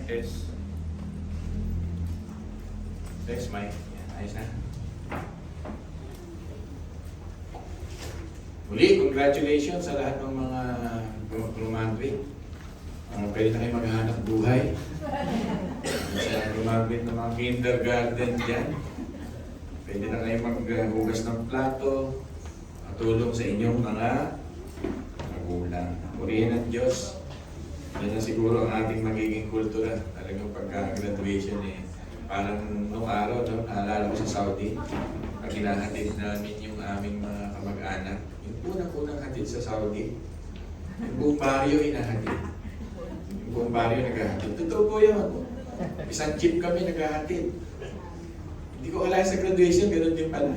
Test. Test, Mike. Yan, ayos na. Muli, congratulations sa lahat ng mga graduate. Pwede na kayo maghahanap buhay. Sa graduate ng mga kindergarten dyan. Pwede na kayo maghugas ng plato. Tulong sa inyong mga magulang. Purihin ng Diyos. Yan na siguro ang ating magiging kultura. Talagang pagka-graduation parang nung araw, no, naalala ko sa Saudi, pag hinahatid namin yung aming mga kamag-anak, yung unang-unang hatid sa Saudi, yung buong baryo hinahatid. Yung buong baryo naghahatid. Totoo po yun. Isang jeep kami naghahatid. Hindi ko alala sa graduation, ganoon din pala.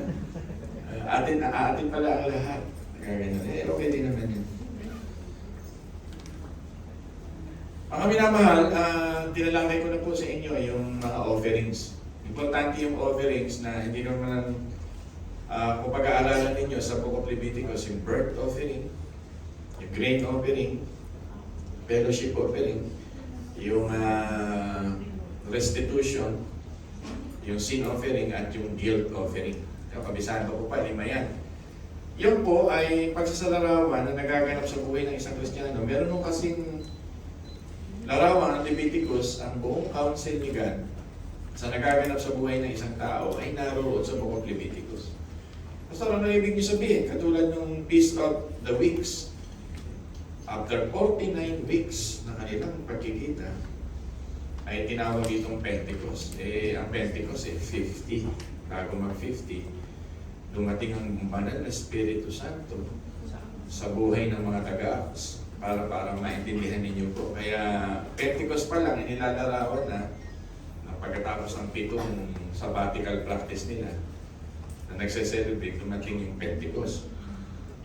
Atin pala ang lahat. Nagkaganyan. Okay din naman yun. Mga minamahal, tinalakay ko na po sa inyo yung mga offerings. Importante yung offerings na hindi naman kung pag-aaralan ninyo sa Book of Leviticus, yung birth offering, yung grain offering, fellowship offering, yung restitution, yung sin offering, at yung guilt offering. Kabisahan pa po pa, 5 yan. Yun po ay pagsasalarawan na nagaganap sa buhay ng isang Kristiyano. Meron nung kasing larawan ng Leviticus, ang buong counsel ni God sa nagaganap sa buhay ng isang tao ay naroon sa Book of Leviticus. Basta ano ibig niyo sabihin? Katulad ng Feast of the Weeks. After 49 weeks na kanilang pagkikita, ay tinawag itong Pentecost. Ang Pentecost 50. Bago mag-50, dumating ang banal na Espiritu Santo sa buhay ng mga taga-Acts para maintindihan ninyo po. Kaya Pentecost pa lang, inilalarawan na pagkatapos ng 7 sabbatical practice nila na nagse-celebrate, dumating yung Pentecost.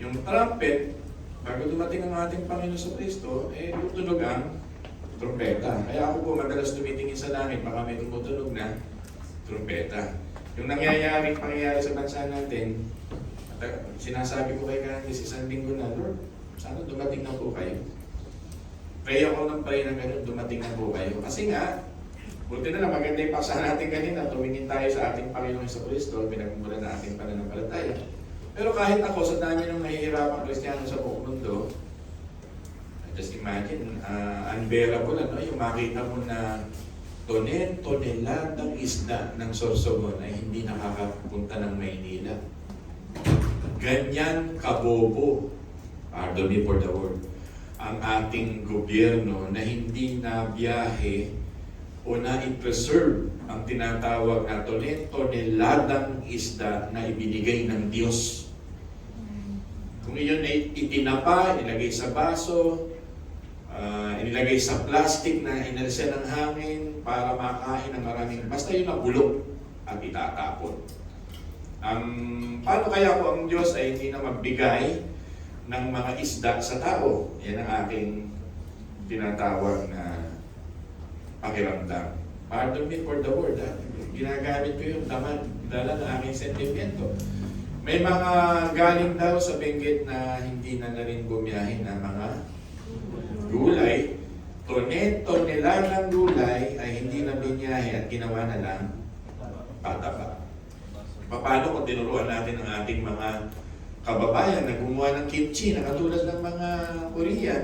Yung trumpet, bago dumating ang ating Panginoon sa Kristo, tutunog ang trumpeta. Kaya ako po madalas tumitingin sa langit, baka may tumutunog na trumpeta. Yung pangyayari sa bansa natin, sinasabi ko kay Candice isang linggo na, Lord, sana dumating na po kayo. Pray ako ng pray na gano'n, dumating na po kayo. Kasi nga, buti na lang, maganda yung paksa natin kanina, tumingin tayo sa ating Panginoon sa Kristo, pinagmumula na ating pananampalataya. Pero kahit ako, sa dami ng nahihirapang Kristiyano sa buong mundo, just imagine, unbearable, yung makita mo na toneladang isda ng Sorsogon ay hindi nakakapunta ng Maynila. Ganyan kabobo, pardon me for the word, ang ating gobyerno na hindi na biyahe o na-preserve ang tinatawag na toneladang isda na ibinigay ng Diyos. Kung iyon ay itinapa, ilagay sa baso, inilagay sa plastic na inalisa ng hangin para makain ng maraming, basta yun ang bulok at itatapon. Paano kaya po ang Diyos ay hindi na magbigay ng mga isda sa tao? Yan ang aking tinatawag na pakiramdam. Pardon me for the word. Ginagamit ko yung dala ng aking sentimento. May mga galing daw sa Benguet na hindi na rin bumiyahin na mga gulay, toneladang gulay ay hindi na binyahe at ginawa na lang pataba. Paano kung tinuruan natin ang ating mga kababayan na gumawa ng kimchi na katulad ng mga Korean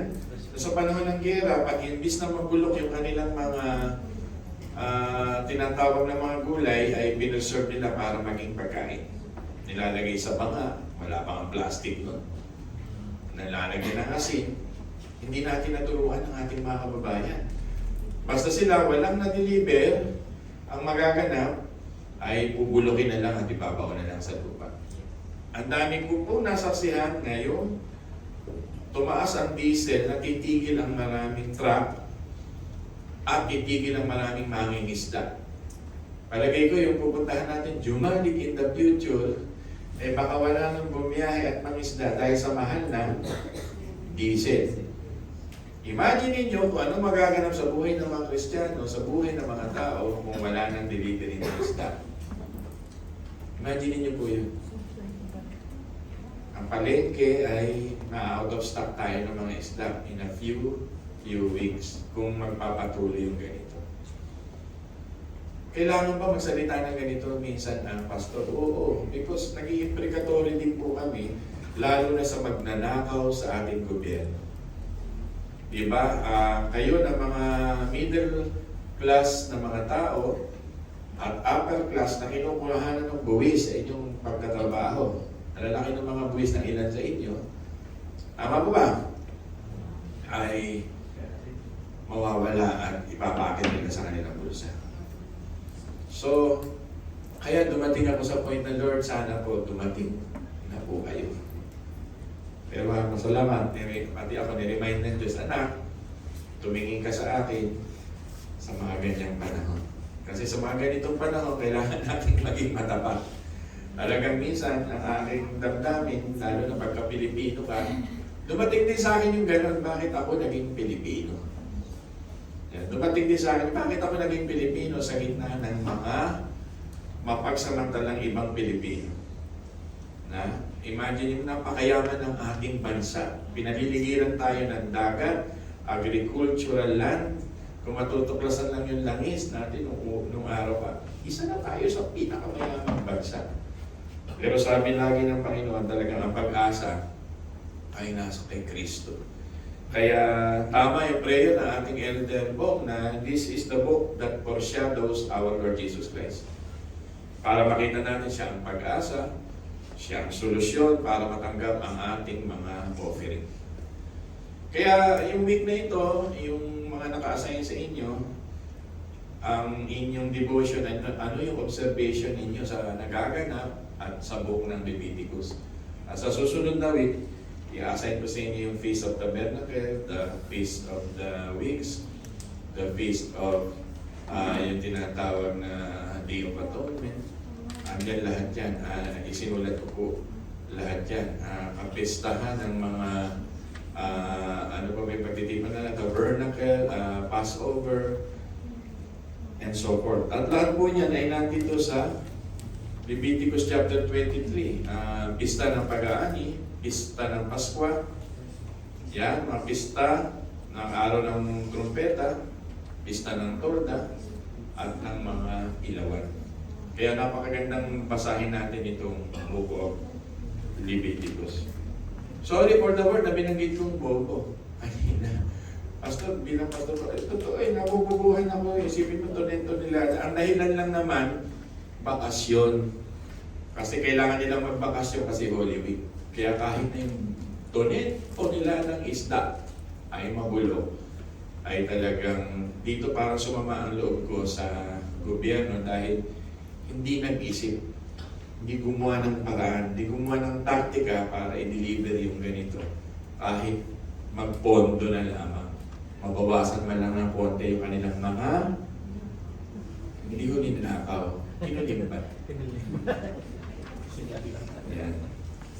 na sa panahon ng gera, pag imbis na mabulok yung kanilang mga tinatawag na mga gulay ay pinuserve nila para maging pagkain. Nilalagay sa banga, wala pang plastic, no? Nalalagyan ng asin. Hindi natin naturuan ang ating mga kababayan. Basta sila walang na-deliver, ang magaganap ay bubulukin na lang at ibabaw na lang sa lupa. Ang dami ko po nasaksihan ngayon, tumaas ang diesel na titigil ang maraming truck at titigil ang maraming mangingisda. Palagay ko yung pupuntahan natin, Jumalik in the future, baka wala nang bumiyahe at mangisda dahil sa mahal ng diesel. Imagine niyo kung ano magaganap sa buhay ng mga Kristiyano, sa buhay ng mga tao kung wala nang delivery ng isda. Imagine niyo po yun. Ang palengke ay na-out of stock tayo ng mga isda in a few weeks kung magpapatuloy yung ganito. kailangan ba magsalita ng ganito minsan ang pastor? Oo, because nag-i-imprecatory din po kami, lalo na sa magnanakaw sa ating gobyerno. Diba? Kayo na mga middle class na mga tao at upper class na kinukulahanan ng buwis sa inyong pagkatrabaho. Nalalaki ng mga buwis ng ilan sa inyo. Tama po ba? Ay mawawala at ipapakit nila sa kanilang bulsa. So, kaya dumating ako sa point na, Lord, sana po dumating na po kayo. Pero masalamat, pati ako ni-remind ng Diyos, anak, tumingin ka sa akin sa mga ganyang panahon. Kasi sa mga ganitong panahon, kailangan natin maging matapat. Talagang minsan, ang aking damdamin, lalo na pagka-Pilipino ka, dumating din sa akin yung gano'n, bakit ako naging Pilipino? Yan. Dumating din sa akin, bakit ako naging Pilipino sa gitna ng mga mapagsamantalang ibang Pilipino? Na, imagine yung napakayaman ng ating bansa. Pinaliligiran tayo ng dagat, agricultural land. Kung matutuklasan lang yung langis natin nung araw pa, isa na tayo sa pinakamayamang bansa. Pero sabi lagi ng Panginoon, talagang ang pag-asa ay nasa kay Kristo. Kaya tama yung prayer ng ating Elder Bong na this is the book that foreshadows our Lord Jesus Christ. Para makita natin siya ang pag-asa, siya ang solusyon para matanggap ang ating mga offering. Kaya yung week na ito, yung mga naka-assign sa inyo, ang inyong devotion, ano yung observation ninyo sa nagaganap at sa book ng Leviticus. At sa susunod na week, i-assign ko sa inyo yung Feast of Tabernacle, the Feast of the Weeks, the Feast of yung tinatawag na Day of Atonement. Andyan lahat yan. Isinulat ko po lahat yan. Kapistahan ng mga ano pa may pagtitipan na Tabernacle, Passover, and so forth. At lahat po niyan ay nandito sa Leviticus chapter 23. Pista ng Pag-aani, pista ng Paskwa, yan, mga pista ng araw ng trumpeta, pista ng torda, at ng mga ilawan. Kaya napakagandang basahin natin itong book of Leviticus. Sorry for the word na binanggit kong bobo. Kanina. Pastor, bilang pastor, totoo nabububuhay na mo. Isipin mo to nila. Ang dahilan lang naman, bakasyon. Kasi kailangan nilang magbakasyon kasi Holy Week. Kaya kahit na yung donate o nila ng isda ay magulo, ay talagang dito parang sumama ang loob ko sa gobyerno dahil hindi nag-isip, hindi gumawa ng paraan, hindi gumawa ng taktika para i-deliver yung ganito. Kahit magpondo na lamang, mabawasan man lang ng konti yung kanilang mga hindi ko ninakaw, kinulimbat. Yan.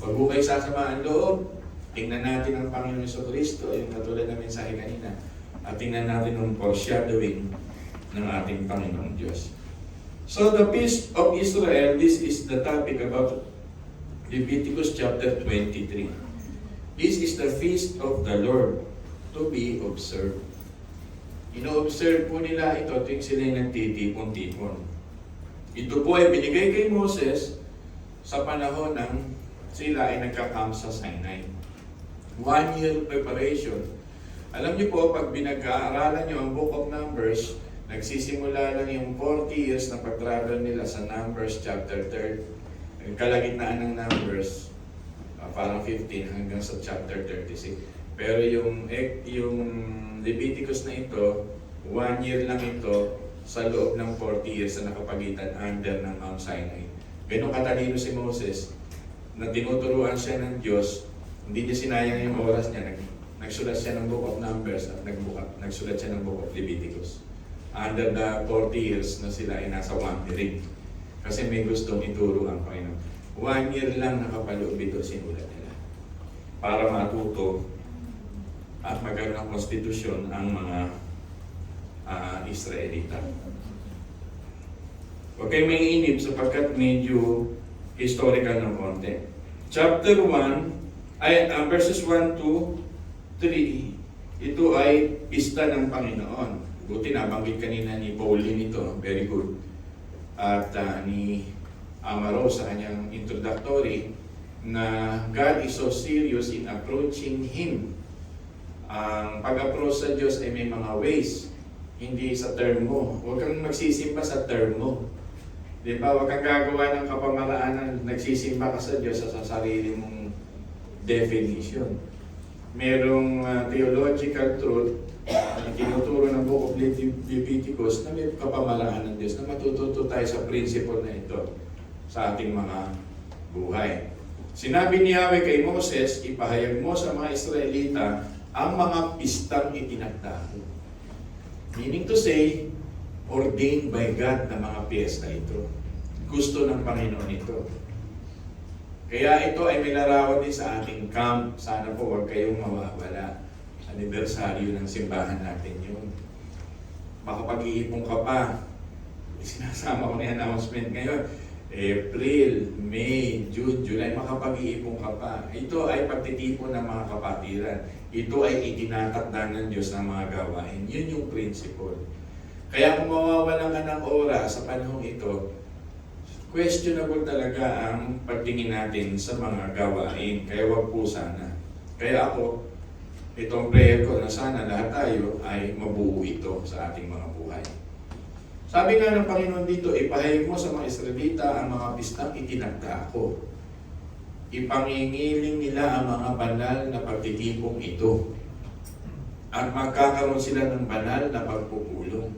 Huwag mo kayo sasama ang loob, tingnan natin ang Panginoon Jesucristo, yung katulad ng mensahe kanina, at tingnan natin ang foreshadowing ng ating Panginoong Diyos. So the Feast of Israel, this is the topic about Leviticus chapter 23. This is the Feast of the Lord to be observed. Ino-observe po nila ito tuwing sila nagtitipon-tipon. Ito po ay binigay kay Moses sa panahon ng sila ay nagka-camp sa Sinai. 1 year preparation. Alam niyo po, pag binag-aaralan niyo ang Book of Numbers, nagsisimula lang yung 40 years na pag-travel nila sa Numbers chapter 3. Ang kalagitnaan ng Numbers, parang 15 hanggang sa chapter 36. Pero yung Leviticus na ito, 1 year lang ito sa loob ng 40 years na nakapagitan under ng Mount Sinai. Ganun katalino si Moses na tinuturuan siya ng Diyos, hindi niya sinayang yung oras niya. Nagsulat siya ng Book of Numbers at nagsulat siya ng Book of Leviticus. Under the 40 years na sila ay nasa wandering. Kasi may gustong ituro ang Panginoon. 1 year lang nakapaloob ito sinulat nila. Para matuto at magkaroon ng konstitusyon ang mga Israelita. Huwag kayong may inip sapagkat medyo historical ng konti. Chapter 1, verses 1 to 3, ito ay pista ng Panginoon. Buti nabanggit kanina ni Pauline ito, very good. at ni Amaro sa kanyang introductory na God is so serious in approaching Him. Ang pag-approach sa Diyos ay may mga ways, hindi sa term mo. Huwag kang magsisimba sa term mo. Di ba? Huwag kang gagawa ng kapamaraanan, nagsisimba ka sa Diyos sa sarili mong definition. Merong theological truth na tinuturo ng Book of Leviticus na may kapamaraan ng Diyos na matututo tayo sa principle na ito sa ating mga buhay. Sinabi ni Yahweh kay Moses, ipahayag mo sa mga Israelita ang mga pistang itinakda ko. Meaning to say, ordained by God na mga piyesta ito. Gusto ng Panginoon ito. Kaya ito ay may larawan din sa ating camp. Sana po huwag kayong mawawala. Anibersaryo ng simbahan natin yun. Makapag-iipon ka pa. Sinasama ko na yung announcement ngayon. April, May, June, July, makapag-iipon ka pa. Ito ay pagtitipon ng mga kapatiran. Ito ay itinatakda ng Diyos ng mga gawain. Yun yung principle. Kaya kung mawawalan ka ng oras sa panahong ito, questionable talaga ang pagtingin natin sa mga gawain. Kaya wag po sana. Kaya ako, itong prayer ko na sana lahat tayo ay mabuo ito sa ating mga buhay. Sabi nga ng Panginoon dito, ipahayag mo sa mga Israelita ang mga pistang itinakda ko. Ipangingiling nila ang mga banal na pagtitipong ito. At magkakaroon sila ng banal na pagpupulong.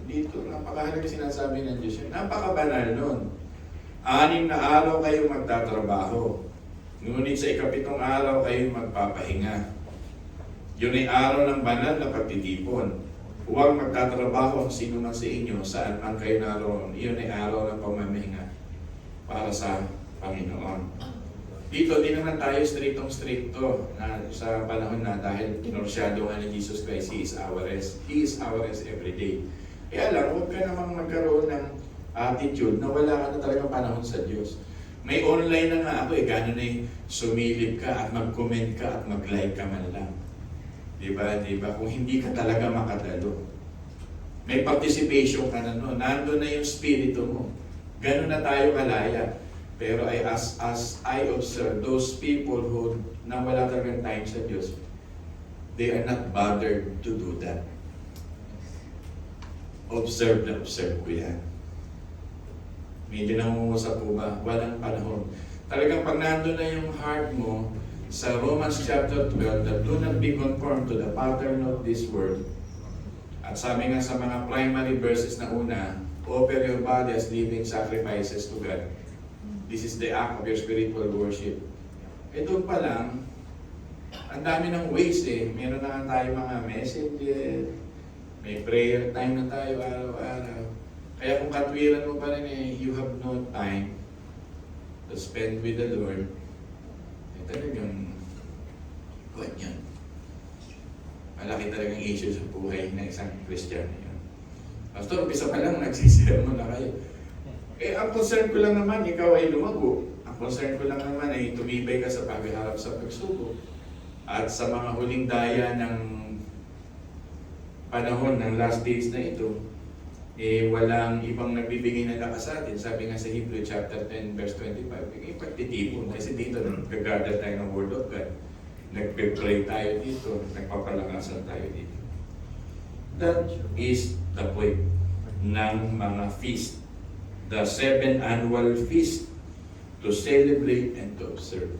Dito, napakahalaga sinasabi ng Diyos. Napakabanal nun. 6 na araw kayo magtatrabaho. Ngunit sa 7 araw kayo magpapahinga. Yun ay araw ng banal na pagtitipon. Huwag magtatrabaho ang sino man sa inyo, saan man kayo naroon. Yun ay araw ng pamamahinga para sa Panginoon. Dito, di naman tayo striktong-strikto na sa panahon na dahil kinursyado nga ni Jesus Christ, He is our rest. He is our rest every day. Kaya lang, huwag ka namang magkaroon ng attitude na wala ka na talagang panahon sa Diyos. May online na nga ako gano'n na sumilip ka at mag-comment ka at mag-like ka man lang. Diba? Kung hindi ka talaga makadalo. May participation ka na noon. Nandun na yung spirito mo. Gano'n na tayo kalaya. Pero as I observe, those people who na wala talagang time sa Diyos, they are not bothered to do that. Observe ko yan. Medyo nangungusap po ba? Walang panahon. Talagang pag nandun na yung heart mo sa Romans chapter 12, that do not be conformed to the pattern of this world. At sabi nga sa mga primary verses na una, offer your body as living sacrifices to God. This is the act of your spiritual worship. Doon pa lang, ang dami ng ways Meron na nga tayo mga messenger, may prayer time na tayo araw-araw. Kaya kung katwiran mo pa rin you have no time to spend with the Lord, talagang huwag yan. Malaki talagang issue sa buhay ng isang Kristiyano yun. Pastor, umpisa pa lang, nagsisermon na kayo. Ang concern ko lang naman, ikaw ay lumago. Ang concern ko lang naman ay tumibay ka sa pagharap sa pagsubok. At sa mga huling daya ng panahon ng last days na ito, walang ibang nagbibigay ng lakas sa atin. Sabi nga sa Hebrew chapter 10 verse 25, pagtitipon. Kasi dito, nag-gather tayo ng Word of God. Nagpe-pray tayo dito. Nagpapalakasan tayo dito. That is the point ng mga feast. The 7 annual feast to celebrate and to observe.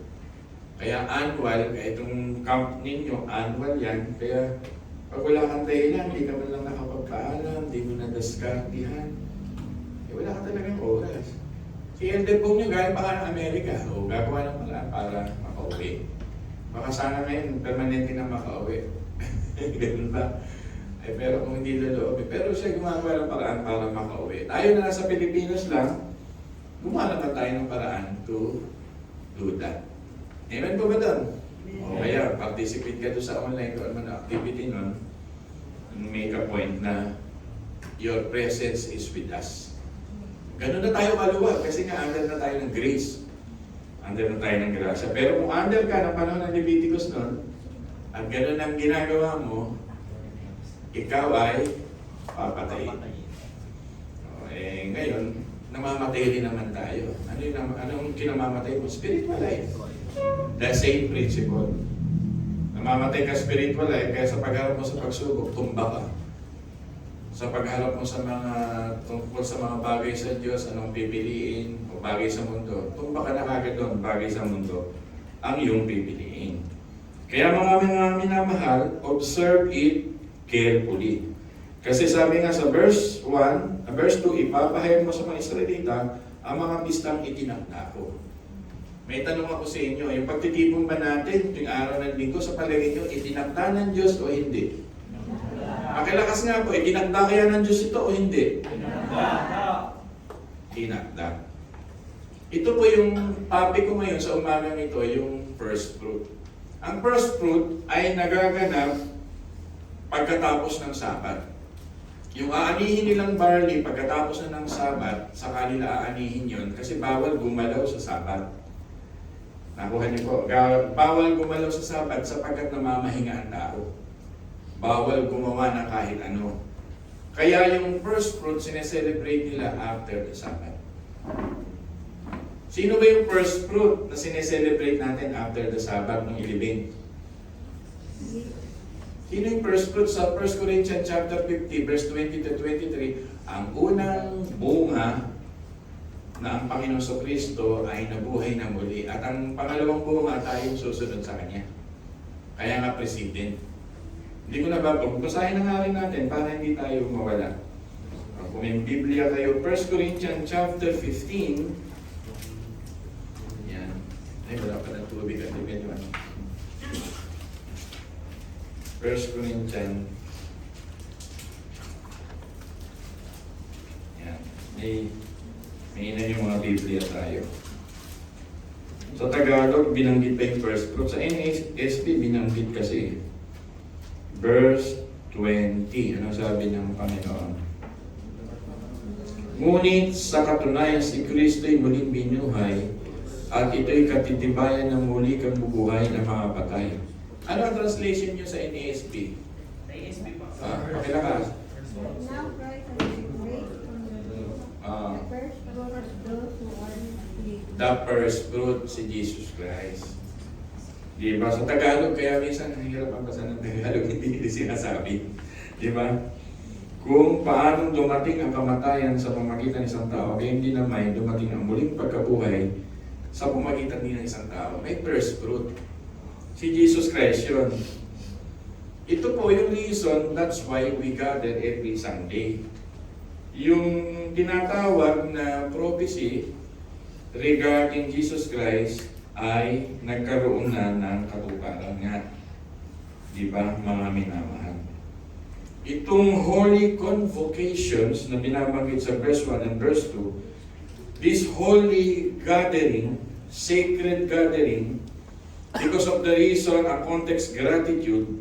Kaya annual, kaya itong camp ninyo, annual yan. Kaya pag wala kang dahilan, hindi ka man lang nakapagpaalam, hindi mo nadaskartihan, wala ka talagang oras. Si Elder Pong nyo, galing pa ka ng Amerika, o gagawa ng paraan para makauwi. Baka sana ngayon, permanente na makauwi. Ganun ba? Pero kung hindi loob, pero siya gumagawa ng paraan para makauwi. Tayo na nasa Pilipinas lang, gumawa naman tayo ng paraan to do that. Amen po ba doon? O kaya, participate ka doon sa online kung ano activity nun, make a point na your presence is with us. Ganun na tayo kaluwag kasi nga under na tayo ng grace. Under na tayo ng grasya. Pero kung under ka ng panahon ng Leviticus nun, at ganun ang ginagawa mo, ikaw ay papatayin. Ngayon, namamatay din naman tayo. Anong kinamamatay mo? Spiritual life. The same principle. Namamatay ka spiritual life, kaya sa pagharap mo sa pagsubok, tumba ka. Sa pagharap mo sa mga tungkol sa mga bagay sa Diyos, anong pipiliin o bagay sa mundo, tumba ka na kagad doon, bagay sa mundo, ang iyong pipiliin. Kaya mga minamahal, observe it carefully. Kasi sabi nga sa verse 1, verse 2, ipapahayag mo sa mga Israelita ang mga pistang itinakda ko. May tanong ako sa inyo, yung pagtitipon ba natin yung araw ng linggo, sa palagay nyo, itinakda ng Diyos o hindi? Pakilakas nga po, itinakda kaya ng Diyos ito o hindi? Itinakda. Ito po yung topic ko ngayon sa umagang ito, yung first fruit. Ang first fruit ay nagaganap pagkatapos ng Sabat. Yung aanihin nilang barley pagkatapos na ng Sabat, saka nila aanihin yun kasi bawal gumalaw sa Sabat. Nakuha niyo po, bawal gumalaw sa Sabat sapagkat namamahinga ang tao. Bawal gumawa ng kahit ano. Kaya yung first fruit sineselebrate nila after the Sabat. Sino ba yung first fruit na sineselebrate natin after the Sabat ng ilibing? Sino yung first fruit? Sa 1 Corinthians chapter 50, verse 20 to 23, ang unang bunga na ang Panginoon Kristo ay nabuhay na muli. At ang pangalawang bunga tayong susunod sa Kanya. Kaya nga president. Hindi ko na basahin na nga rin natin para hindi tayo mawala. Kung may Biblia kayo, 1 Corinthians chapter 15, yan. Ay, wala pa ng tubig at medyo ano. 1 Corinthians. Yan. May ina yung mga Biblia tayo. Sa Tagalog, binanggit pa yung first fruit. Sa NASB, binanggit kasi. Verse 20. Ano sabi ng Panginoon? Ngunit sa katunayan si Kristo'y muling binuhay at ito'y katitibayan ng muli kang bubuhay ng mga patay. Ano ang translation nyo sa NASB? NASB pa. Pakilakas. Now Christ has been raised from the dead. The first fruit of those who are asleep. The first fruit, si Jesus Christ. Diba? Sa Tagalog, kaya minsan hirap ang basa ng Tagalog, hindi sinasabi. Diba? Kung paanong dumating ang kamatayan sa pamagitan ng isang tao, kaya hindi na may dumating ang muling pagkabuhay sa pamagitan din ng isang tao. May first fruit. Si Jesus Christ yun. Ito po yung reason, that's why we gather every Sunday. Yung tinatawag na prophecy regarding Jesus Christ ay nagkaroon na ng katuparan nga. Di ba, mga minamahal? Itong holy convocations na binabanggit sa verse 1 and verse 2, this holy gathering, sacred gathering, because of the reason, ang context, gratitude,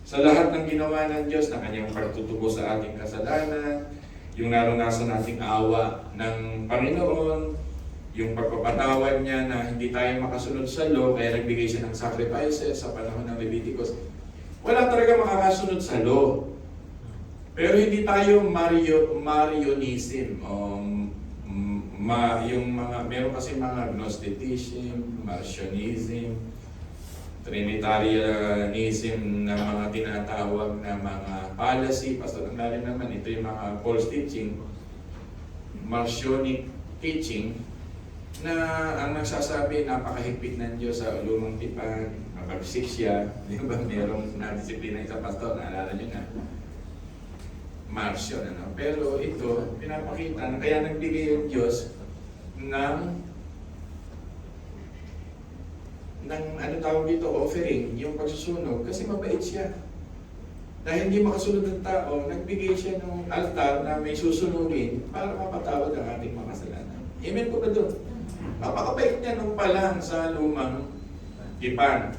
sa lahat ng ginawa ng Diyos na kanyang pagtutubo sa ating kasalanan, yung naranasan nating awa ng Panginoon, yung pagpapatawad niya na hindi tayo makasunod sa law, kaya nagbigay siya ng sacrifices sa panahon ng Leviticus. Wala talaga makakasunod sa law. Pero hindi tayo Marionism. Yung mga, meron kasi mga Gnosticism, Marcionism, Trinitarianism na mga tinatawag na mga fallacy. Pastor, ang lalim naman, ito yung mga false teaching, Marcionic teaching, na ang nagsasabi, napakahigpit ng Diyos sa lumang tipan, mapagsik siya. Di ba merong na-disiplina sa pastor, naalala nyo na? Marcion, ano? Pero ito, pinapakita na kaya nagbigay yung Diyos ng ano tawag dito, offering, yung pagsusunog, kasi mabait siya. Dahil hindi makasunod ng tao, nagbigay siya ng altar na may susunugin para mapatawad ang ating mga kasalanan. Amen po ba doon? Napakabait niya nung pa lang sa lumang tipan.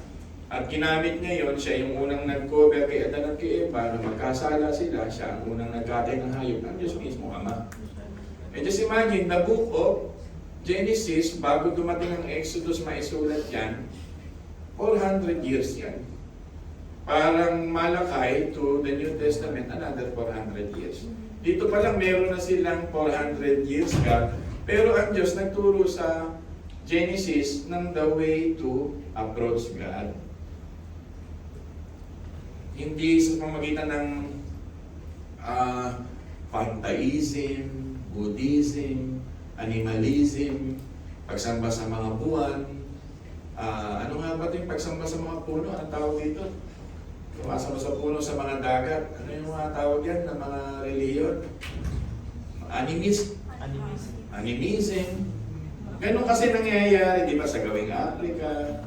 At ginamit niya yon, siya yung unang nag-cover kay Adan at kay Eva, na magkasala sila, siya ang unang nagkatay ng hayop ng Diyos mismo, Ama. And just imagine, the book of Genesis, bago dumating ang Exodus, maisulat yan, 400 years yan. Parang Malakay to the New Testament, another 400 years. Dito pa lang meron na silang 400 years ka. Pero ang Diyos nagturo sa Genesis ng the way to approach God. Hindi sa pamagitan ng pantheism, Buddhism, animalism, pagsamba sa mga buwan. Ano nga ba ito yung pagsamba sa mga puno? Anong tawag dito? Sumasamba sa puno sa mga dagat. Ano yung mga tawag yan ng mga reliyon? Animism. Ganun kasi nangyayari, di ba, sa gawing Africa,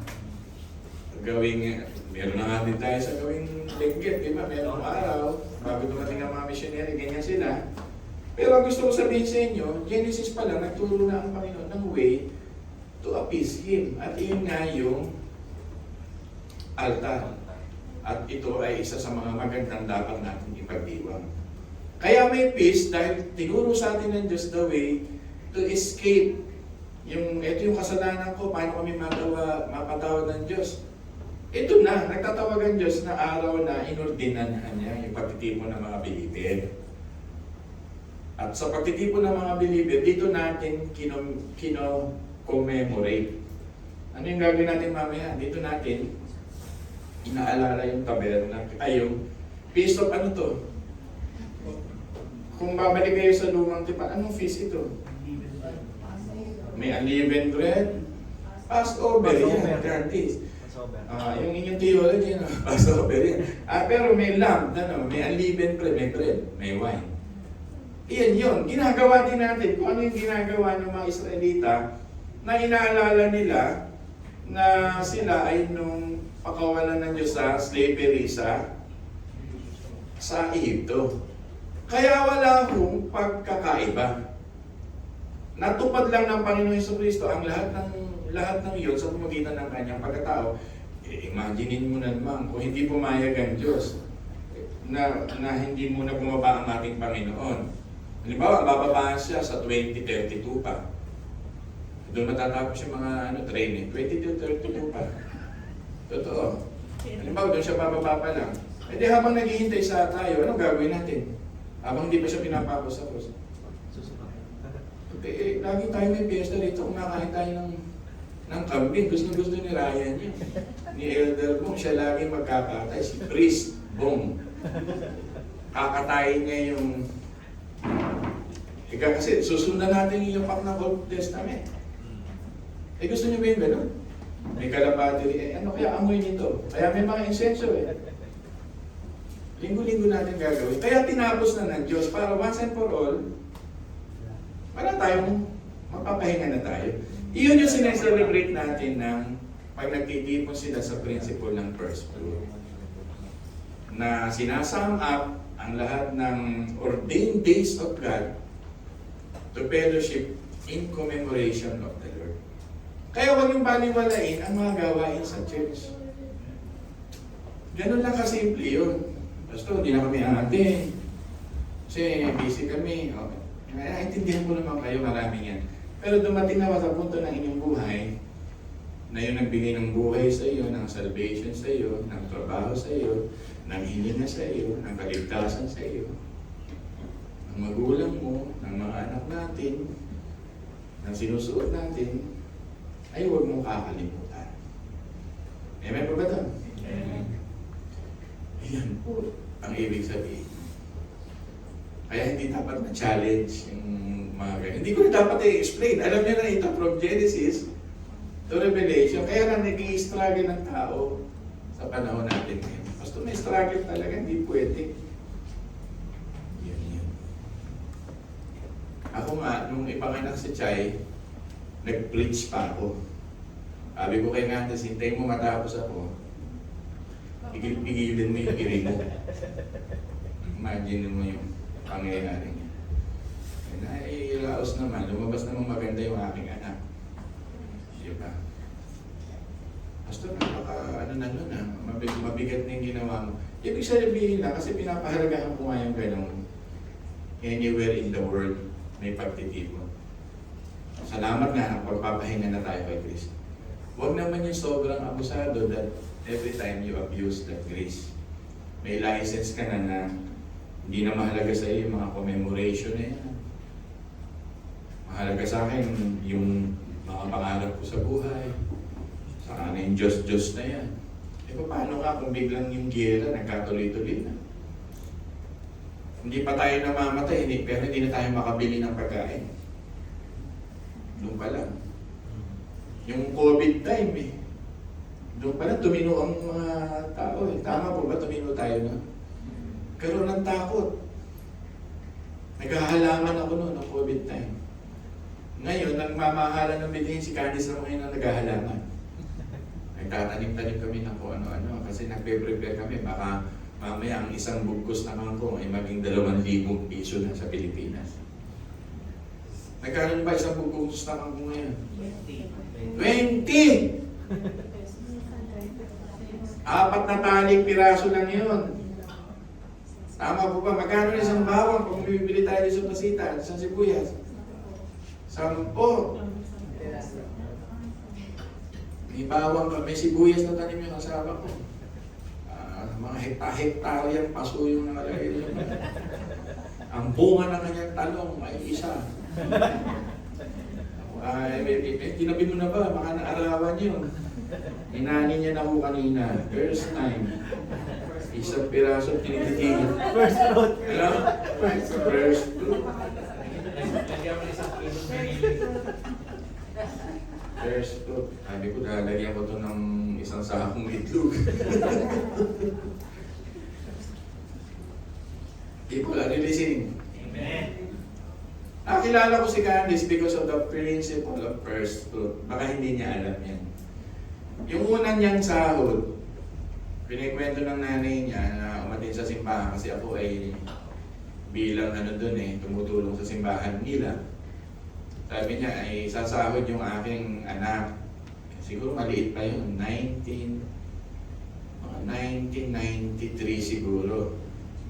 meron na nga din tayo sa gawing Benguet, di ba, merong araw, bago dumating ang mga missionary, ganyan sila. Pero ang gusto ko sabihin sa inyo, Genesis pa lang, nagturo na ang Panginoon ng way to appease Him. At iyon nga yung altar. At ito ay isa sa mga magandang dapat natin ipagdiwang. Kaya may peace dahil tinuro sa atin ng Diyos the way to escape. Ito yung kasalanan ko, paano kami mapatawad ng Diyos? Ito na, nagtatawag ang Diyos na araw na inordinahan niya yung pagtitipon ng mga believer. At sa pagtitipon ng mga believer, dito natin kino-commemorate. Ano yung gagawin natin mamaya? Dito natin inaalala yung tabernacle, yung feast of ano to? Kung babalik kayo sa lumang tipan, anong feast ito? May unleavened bread, Passover yan, gratis. Yung inyong theology, no? Passover yan. Pero may lamb, may unleavened bread, may bread, may wine. Iyan yun. Ginagawa din natin kung ano yung ginagawa ng mga Israelita na inaalala nila na sila ay nung pakawalan ng Diyos sa slavery sa Egypto. Kaya wala hong pagkakaiba. Natupad lang ng Panginoon Jesucristo ang lahat ng iyon sa pamamagitan ng kanyang pagkatao. Imaginein mo na naman kung hindi pumayag ang Diyos na hindi muna bumaba ang ating Panginoon. Halimbawa, bababaan siya sa 2032 pa. Doon matatapos yung mga training. 2032 pa. Totoo. Halimbawa, doon siya bababa pa lang. E di habang naghihintay sa tayo, anong gagawin natin? Habang hindi pa siya pinapapos-tapos. Lagi tayo may piyesta dito, kumakain tayo ng kambing. Gusto ni Ryan yun. Ni Elder Bong, siya lagi magkakatay. Si Priest Bong. Kakatayin niya yung... kasi susundan natin yung pak ng Old Testament. Gusto niyo ba yung gano'n? May kalapati, ano kaya amoy nito? Kaya may mga insenso Linggo-linggo natin gagawin. Kaya tinapos na ng Diyos para once and for all, wala tayong mapapahinga na tayo. Iyon yung sineselebrate natin ng pag nagtitipon sila sa principle ng first fruit. Na sinasum up ang lahat ng ordained days of God to fellowship in commemoration of the Lord. Kaya huwag yung baliwalain ang mga gawain sa church. Ganun lang kasimple yun. Basta hindi na kami ate. Kasi busy kami. Okay. Naintindihan ko naman kayo, maraming yan. Pero dumating na sa punto ng inyong buhay na yung nagbigay ng buhay sa iyo, ng salvation sa iyo, ng trabaho sa iyo, ng hilinga sa iyo, ng kaligtasan sa iyo, ng magulang mo, ng mga anak natin, ng sinusuot natin, ay huwag mong kakalimutan. Amen po ba ito? Amen. Ayan po ang ibig sabihin. Kaya hindi dapat na-challenge yung mga ganyan. Hindi ko na dapat i-explain. Alam niyo na ito from Genesis to Revelation. Kaya lang nag-i-struggle ng tao sa panahon natin ngayon. Basta may struggle talaga, hindi pwede. Yan. Ako nga, nung ipanganak si Chay, nag-preach pa ako. Sabi ko kay Ngantes, hintayin mo matapos ako. Pigilin mo yung iri mo. Imagine mo yung pangyayari niya. Nailaos naman, lumabas naman maganda yung aking anak. Diba? Basta mabigat na yung ginawa mo. Ibig sabihin na, kasi pinapahalagahan ko nga yung ganun. Anywhere in the world, may pagtitipon. Salamat nga, pagpapahinga na tayo kay Kristo. Huwag naman yung sobrang abusado that every time you abuse that grace. May license ka na Hindi na mahalaga sa iyo yung mga commemoration na yan. Mahalaga sa akin yung mga pangarap ko sa buhay. Saka na yung Diyos-Diyos na yan. E paano nga kung biglang yung giyera nagkatuloy-tuloy na? Hindi pa tayo namamatay, pero hindi na tayo makabili ng pagkain. Doon pa lang. Yung COVID time eh. Doon pa lang tumino ang mga tao eh. Tama po ba tumino tayo na? Karoon ng takot. Naghahalaman ako noon ng COVID time. Ngayon, nagmamahalan ng bilihin si Candice na ngayon na naghahalaman. Nagtatanim-tanim kami ng kung ano-ano kasi nagpe-prepare kami. Baka mamaya ang isang bugkos na kangkong ay maging 2,000 piso na sa Pilipinas. Nagkaroon ba isang bugkos na kangkong ngayon? 20! 4 na taling piraso lang yun. Tama po ba? Magkano na isang bawang kung bibili tayo sa pasita, isang sibuyas? 10. May bawang pa, may sibuyas na tanim yung asawa ko. Mga hekta-hektar yan, paso yung nakalagay nila. Ang bunga ng kanyang talong ay isa. Tinabi mo na ba? Baka naarawan yun. Inani niya na ho kanina. First time. Isang piraso tinititigil. First fruit. Alam? First fruit. First fruit. Sabi ko, lalagyan ko to ng isang sakong itlog. People are listening. Amen. Nakilala ko si Candice because of the principle of first fruit. Baka hindi niya alam yan. Yung unang niyang sahod, pinikwento ng nanay niya na umatin sa simbahan kasi ako ay bilang tumutulong sa simbahan nila. Sabi niya ay sasahod yung aking anak. Siguro maliit pa yun, 1993 siguro.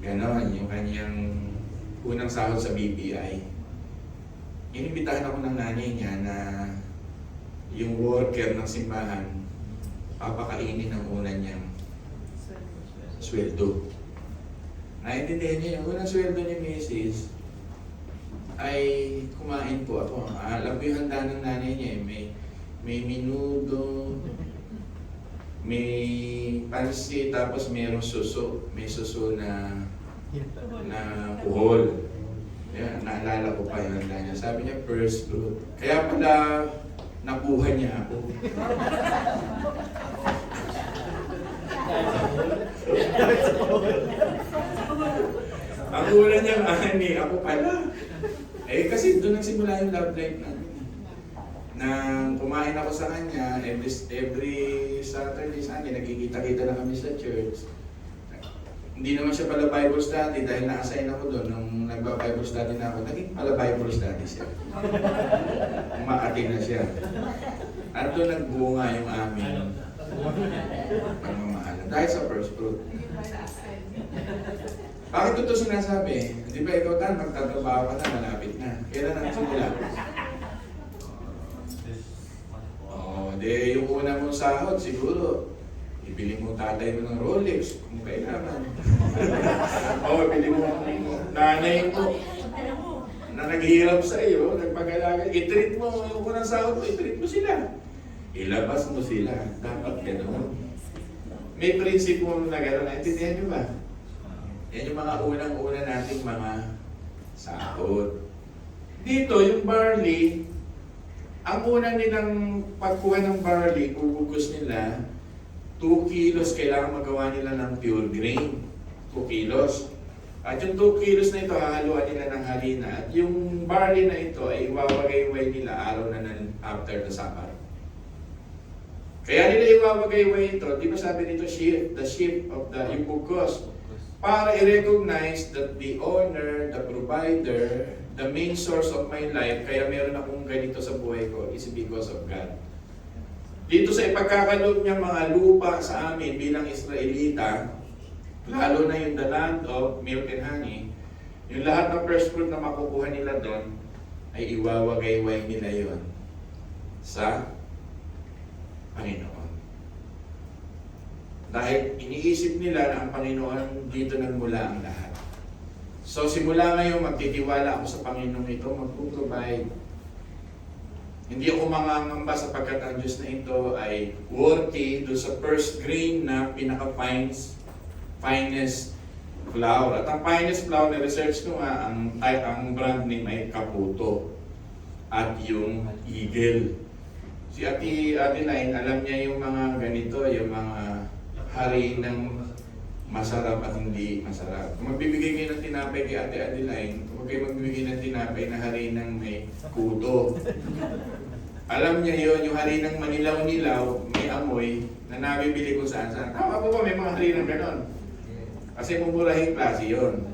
Ganon, yung kanyang unang sahod sa BPI. Inimbitahan ako ng nanay niya na yung worker ng simbahan papakainin ang unang niyang sweldo. Naintindihan niya yung unang sweldo ni Mrs. ay kumain po ako. Alam ko yung handa ng nanay niya. May minudo, may pansi, tapos mayroong suso. May suso na puhol. Yan, naalala ko pa yung handa niya. Sabi niya, first fruit. Kaya pala, nakuha niya ako. Ang una niyang ani, ako pala. Kasi doon nagsimula yung love life natin. Nang kumain ako sa kanya, every Saturday, Sunday, nagkikita-kita na kami sa church. Hindi naman siya pala Bible study dahil na-assign ako doon. Nung nagba-Bible study na ako, naging pala Bible study siya. Umaating na siya. At doon nagbunga yung aming pagmamahalan. Dahil sa first fruit. Bakit ito sinasabi? Di ba ikaw tan, magtatrabaho ka na, malapit na. Kailan nagsimula? Yung una mong sahod, siguro, ibili mo tatay mo ng Rolex, kung kailangan. Ibili mo nanay mo na naghihirap sa iyo, nagpag-alaga. I-treat mo, yung unang sahod mo, i-treat mo sila. Ilabas mo sila. Dapat gano'n. May prinsipyo na gano'n. Naintindihan niyo ba? Yan yung mga unang-una nating mga sahod. Dito, yung barley, ang una nilang pagkuha ng barley, bubugos nila, 2 kilos, kailangan magawa nila ng pure grain. 2 kilos. At yung 2 kilos na ito, hahaluan nila ng harina. At yung barley na ito ay iwawagay-way nila araw na after the Sabbath. Kaya nila iwawagay-way ito, di ba sabi nito, the shift of the bugos, para i-recognize that the owner, the provider, the main source of my life, kaya meron akong ganito sa buhay ko, is because of God. Dito sa ipagkakaloob niya mga lupa sa amin bilang Israelita, lalo na yung the land of milk and honey, yung lahat ng first fruit na makukuha nila doon, ay iwawagay-way nila yon sa Panginoon. Dahil iniisip nila na ang Panginoon dito nagmula ang lahat. So simula ngayon, magtitiwala ako sa Panginoong ito, mag-provide. Hindi ako mangangamba sapagkat ang Diyos na ito ay worthy doon sa first grain na finest flour. At ang finest flour na research ko nga, ang brand name ay Caputo at yung Eagle. Si Ate Adeline, alam niya yung mga ganito, yung mga hari ng masarap at hindi masarap. Kung magbibigay kayo ng tinapay kay Ate Adeline, huwag kayo magbibigay ng tinapay na hari ng may kuto. Alam niya yon, yung hari ng manilaw-nilaw, may amoy, na nabibili kung saan-saan. Tama po ba, may mga hari ng ganon. Kasi mumurahing klase yon.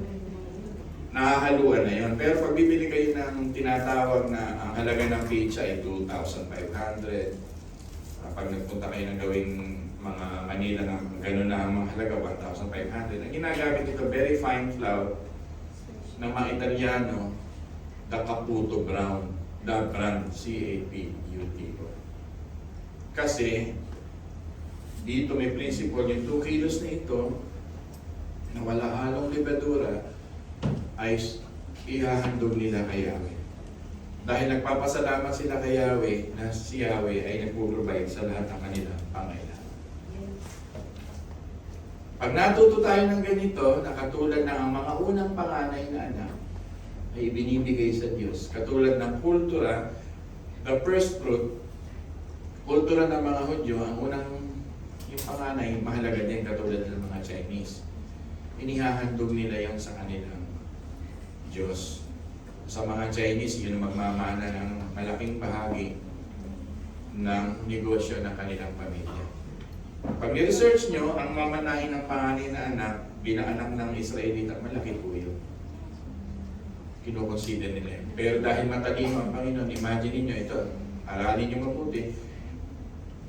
Nakahaluan na yon. Pero pag bibili kayo ng tinatawag na ang halaga ng pizza ay 2,500. Pag nagpunta kayo ng gawing mga Manila na gano'n na ang mga halaga, 1,500. Ang ginagamit ito, very fine flour ng mga Italiano, the Caputo Brown, the brand C-A-P-U-T. Kasi dito may principle, yung 2 kilos na ito na wala halong libadura ay ihahandog nila kay Yahweh. Dahil nagpapasalamat sila kay Yahweh na si Yahweh ay nagpo-provide sa lahat ng kanilang pangailangan. Pag natuto tayo ng ganito, na katulad ng ang mga unang panganay na anak ay binibigay sa Diyos, katulad ng kultura, the first fruit, kultura ng mga Hudyo, ang unang yung panganay, mahalaga din katulad ng mga Chinese. Inihahandog nila yon sa kanilang Diyos. Sa mga Chinese, yun ang magmamana ng malaking bahagi ng negosyo ng kanilang pamilya. Pag ni-research nyo, ang mamanahin ng panganay na anak, binaanak ng Israelita, malaki po yun. Kinoconsider nila yun. Pero dahil matalino ang Panginoon, imagine niyo ito, aralin niyo mabuti,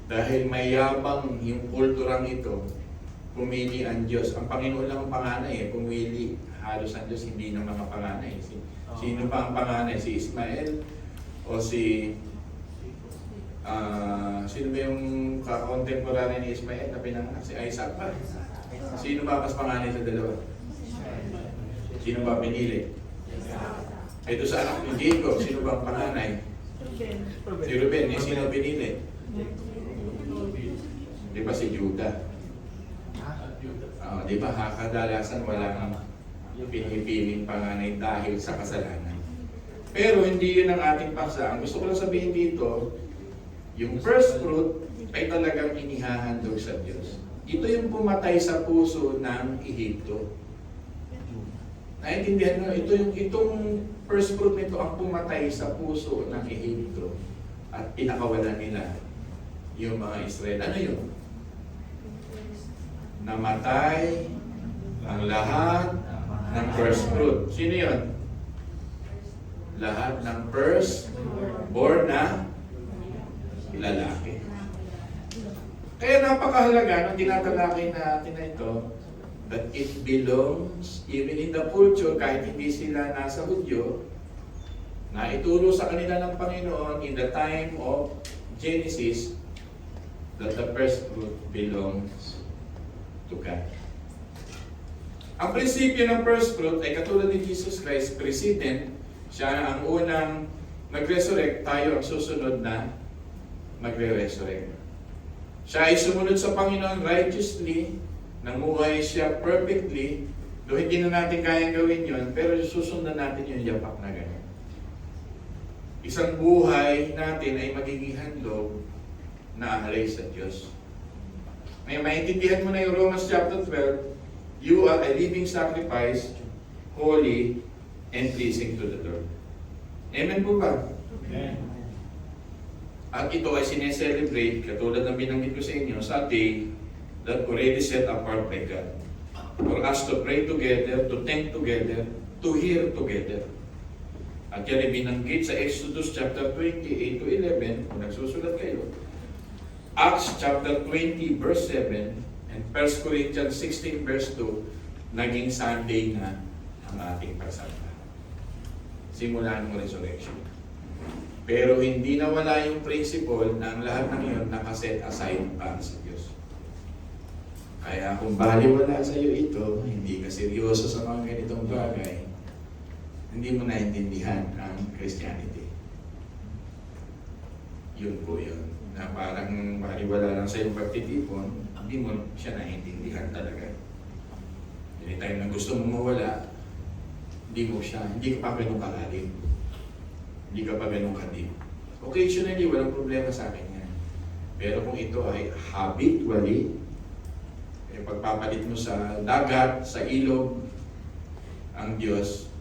dahil mayabang yung kulturang ito, pumili ang Diyos. Ang Panginoon lang ang panganay, pumili halos ang Diyos, hindi ng mga panganay. Sino pa ang panganay? Si Ismael o sino ba yung contemporary ni Ismael na pinanganak? Si Isaac pa. Sino ba mas panganay sa dalawa? Sino ba pinili? Ito sa anak ni Jacob, sino ba ang panganay? Si Ruben. Sino pinili? Di ba si Judah? Di ba kadalasan walang pinipiling panganay dahil sa kasalanan. Pero hindi yun ang ating paksa. Ang gusto ko lang sabihin dito, yung first fruit ay talagang inihahandog sa Diyos. Ito yung pumatay sa puso ng Ehipto. Naintindihan mo, itong first fruit nito ang pumatay sa puso ng Ehipto at pinakawalan nila yung mga Israel. Ano yun? Namatay ang lahat ng first fruit. Sino yun? Lahat ng first born na lalaki. Kaya napakahalaga nung tinatalakay natin na ito, that it belongs even in the culture, kahit hindi sila nasa Hudyo, na ituro sa kanila ng Panginoon in the time of Genesis, that the first fruit belongs to God. Ang prinsipyo ng first fruit ay katulad ni Jesus Christ, President, siya ang unang nag-resurrect, tayo ang susunod na magre-resurrect. Siya ay sumunod sa Panginoon righteously, namuhay siya perfectly, though hindi na natin kayang gawin yon, pero susundan natin yung yapak na gano'n. Isang buhay natin ay magiging handog na ahalay sa Diyos. May maintindihan mo na yung Romans chapter 12, you are a living sacrifice, holy, and pleasing to the Lord. Amen po ba? Amen. At ito ay sineselebrate, katulad ng binanggit ko sa inyo, sa day that already set apart by God. For us to pray together, to think together, to hear together. At yan ay binanggit sa Exodus chapter 28 to 11, kung nagsusulat kayo. Acts chapter 20 verse 7 and 1 Corinthians 16 verse 2, naging Sunday na ang ating pagsamba. Simula ng resurrection. Pero hindi nawala yung principle na ang lahat ng iyon nakaset aside para sa Diyos. Kaya kung baliwala sa iyo ito, hindi ka seryoso sa mga ganitong bagay, hindi mo naintindihan ang Christianity. Yun po yun. Na parang baliwala lang sa iyong pagtitipon, hindi mo siya naintindihan talaga. Anytime na gusto mo mawala, hindi ka pa ganun kalalim. Hindi ka pa ganun kadip. Occasionally, walang problema sa akin yan. Pero kung ito ay habitually, pagpapalit mo sa dagat, sa ilog, ang Diyos,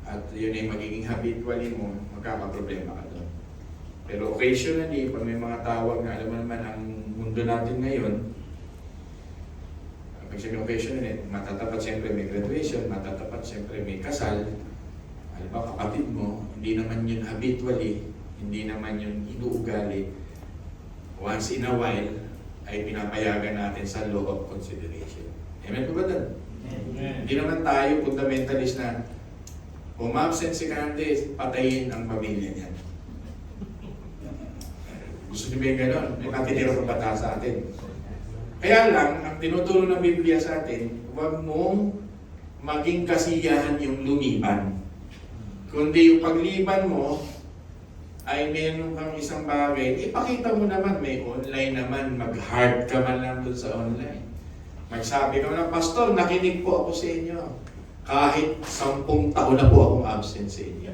at yun ay magiging habitually mo, magkakaproblema ka doon. Pero occasionally, pag may mga tawag na alam mo naman ang mundo natin ngayon, pag sabi occasionally, matatapat siyempre may graduation, matatapat siyempre may kasal, alam ba, kapatid mo, hindi naman yun habitually, hindi naman yun inuugali. Once in a while, ay pinapayagan natin sa law of consideration. Amen po ba doon? Hindi naman tayo fundamentalist na umabsent si Candice, patayin ang pamilya niya. Gusto niyo ba yung gano'n? May katitira pa bata sa atin. Kaya lang, ang tinuturo ng Biblia sa atin, huwag mong maging kasiyahan yung lumiban. Kundi yung pagliban mo, ay meron kang isang bagay, ipakita mo naman, may online naman, mag-hard ka man lang dun sa online. Magsabi ka man, Pastor, nakinig po ako sa inyo. Kahit 10 taon na po akong absent sa inyo.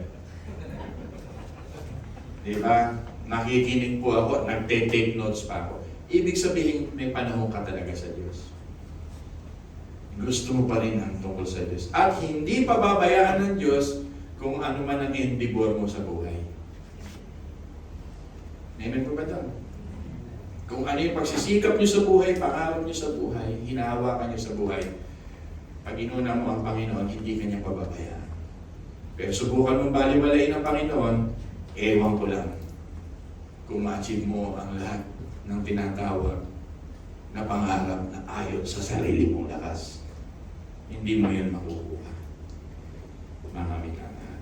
Di ba? Nakikinig po ako, nagte-take notes pa ako. Ibig sabihin, may panahon ka talaga sa Diyos. Gusto mo pa rin ang tungkol sa Diyos. At hindi pababayaan ng Diyos kung ano man ang endeavor mo sa buhay. Amen po ba ito? Kung ano yung pagsisikap nyo sa buhay, pangarap nyo sa buhay, hinahawakan nyo sa buhay, pag inuna mo ang Panginoon, hindi ka niya pababayaan. Pero subukan mong baliwalain ang Panginoon, ewan ko lang kung ma-achieve mo ang lahat ng tinatawag na pangarap na ayon sa sarili mong lakas. Hindi mo yan makukuha. Mga minamahal.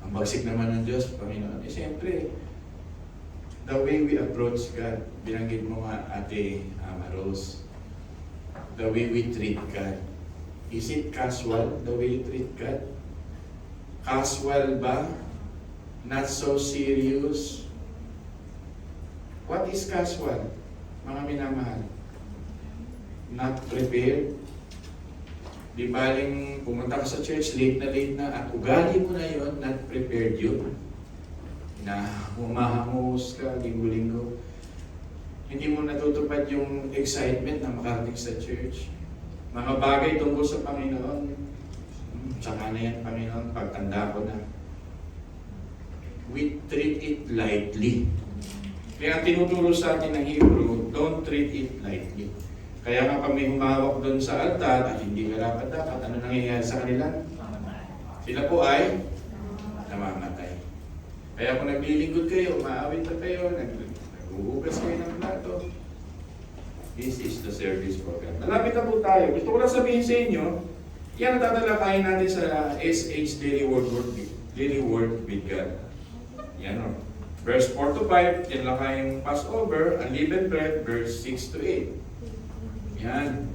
Ang bagsik naman ng Diyos, Panginoon, siyempre, the way we approach God, binanggit mo nga Ate Rose, the way we treat God. Is it casual, the way you treat God? Casual ba? Not so serious? What is casual, mga minamahal? Not prepared? Di baling pumunta ka sa church, late na, at ugali mo na yon, not prepared yun. Na humahangos ka, linggo-linggo. Hindi mo natutupad yung excitement na makarating sa church. Mga bagay tungkol sa Panginoon, tsaka na yan, Panginoon, pagtanda ko na. We treat it lightly. Kaya ang tinuturo sa atin ng Hebrew, don't treat it lightly. Kaya nga pag may humawak doon sa altar at hindi karapat-dapat, ano nangyayari sa kanila? Sila po ay namamatay. Kaya kung naglilingkod kayo, umaawit na kayo, naghuhugas kayo ng plato, this is the service program. Malapit na po tayo. Gusto ko lang sabihin sa inyo, yan ang tatalakayin natin sa SH Daily Word with God. Yan o. Verse 4 to 5, yan lang kayong Passover, unleavened bread, verse 6 to 8. Yan.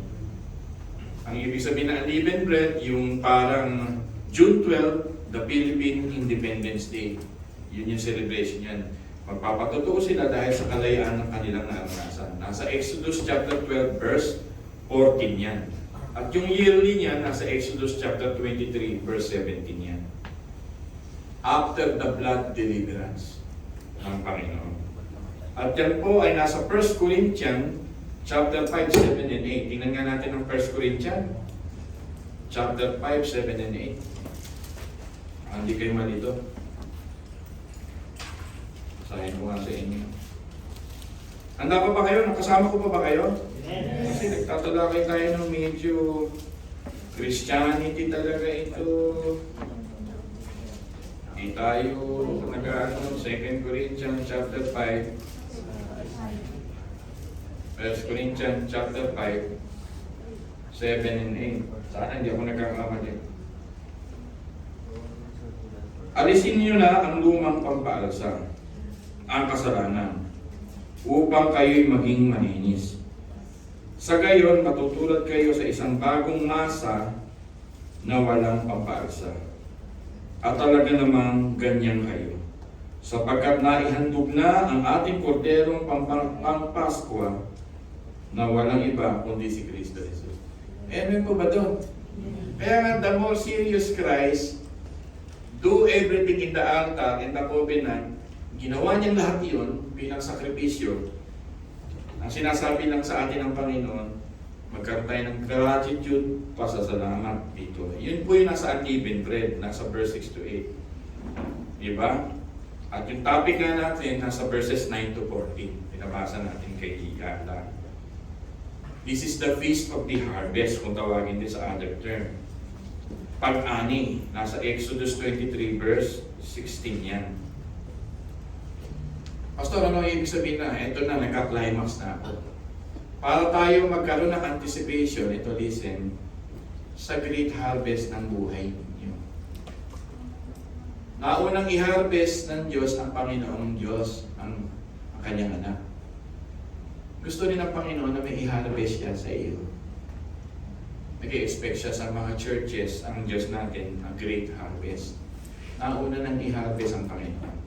Ang ibig sabihin ng unleavened bread, yung parang June 12, the Philippine Independence Day. Yun yung celebration yan. Magpapatutuo sila dahil sa kalayaan ng kanilang naranasan. Nasa Exodus chapter 12 verse 14 yan. At yung yearly niya, nasa Exodus chapter 23 verse 17 yan. After the blood deliverance ng Panginoon. At yan po ay nasa 1 Corinthians chapter 5, 7, and 8. Tingnan nga natin ang 1 Corinthians chapter 5, 7, and 8. Hindi kayo malito. Sahin ko nga sa inyo. Handa pa ba kayo? Nakasama ko pa ba kayo? Yes. Kasi nagtatalakay tayo ng medyo Christianity talaga ito. Di tayo nag-ano, 2 Corinthians chapter 5. 1 Corinthians chapter 5, 7 and 8. Sana hindi ako nagkakamali. Alisin niyo na ang lumang pampaalsa, ang kasalanan, upang kayo'y maging malinis. Sa gayon, matutulad kayo sa isang bagong masa na walang pampaasa. At talaga namang ganyan kayo. Sapagkat naihandog na ang ating korderong pangpaskwa na walang iba kundi si Kristo Jesus. Amen po ba doon? Kaya nga, the more serious Christ, do everything in the altar and the covenant, ginawa niya lahat yun bilang sakripisyo. Ang sinasabi lang sa atin ng Panginoon, magkaroon tayo ng gratitude, pasasalamat dito. Yun po yung nasa unleavened bread, nasa verse 6 to 8. Diba? At yung topic nga natin, nasa verses 9 to 14. Pinabasa natin kay Yala. This is the feast of the harvest, kung tawagin din sa other term. Pag-ani, nasa Exodus 23 verse 16 yan. Pastor, ano ibig sabihin na? Ito na, nagka-climax na ako. Para tayo magkaroon ng anticipation, ito listen, sa great harvest ng buhay ninyo. Naunang i-harvest ng Diyos ang Panginoong Diyos, ang kanyang anak. Gusto rin ng Panginoon na may i-harvest siya sa iyo. Nag-i-expect siya sa mga churches, ang Diyos natin, ang great harvest. Nauna nang i-harvest ang Panginoon.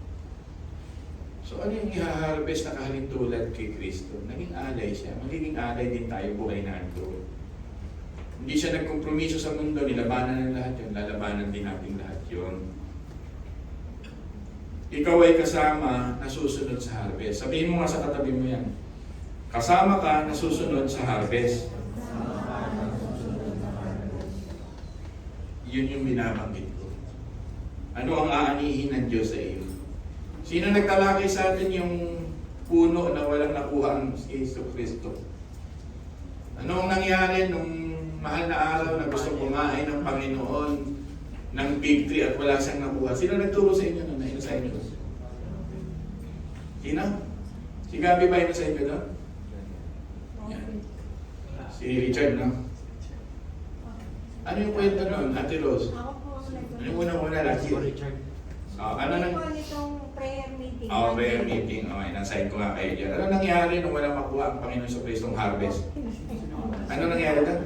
So ano yung i-harvest na kahalintulad kay Kristo? Naging alay siya. Magiging alay din tayo buhay na ito. Hindi siya nagkompromiso sa mundo, nilabanan ng lahat yun. Lalabanan din natin lahat yun. Ikaw ay kasama na susunod sa harvest. Sabihin mo nga sa katabi mo yan. Kasama ka na susunod sa harvest. Yun yung binabanggit ko. Ano ang aanihin ng Diyos sa iyo? Sino nagtalakay sa atin yung puno na walang nakuha ang si Yesu Cristo? Ano ang nangyari nung mahal na araw na gusto kumain ng Panginoon ng big tree at wala siyang nakuha? Sino nagturo sa inyo nun? Ino sa inyo? Sino? Si Gabi ba ino sa inyo doon? Si Richard, no? Ano yung kwento nun, Ate Rose? Ako po ang Ano yung una-una lagi? Ano nang... po nitong prayer meeting. prayer meeting. Okay, nasign ko nga kayo dyan. Ano nangyari nung walang makuha ang Panginoon sa Kristong harvest? Ano nangyari doon?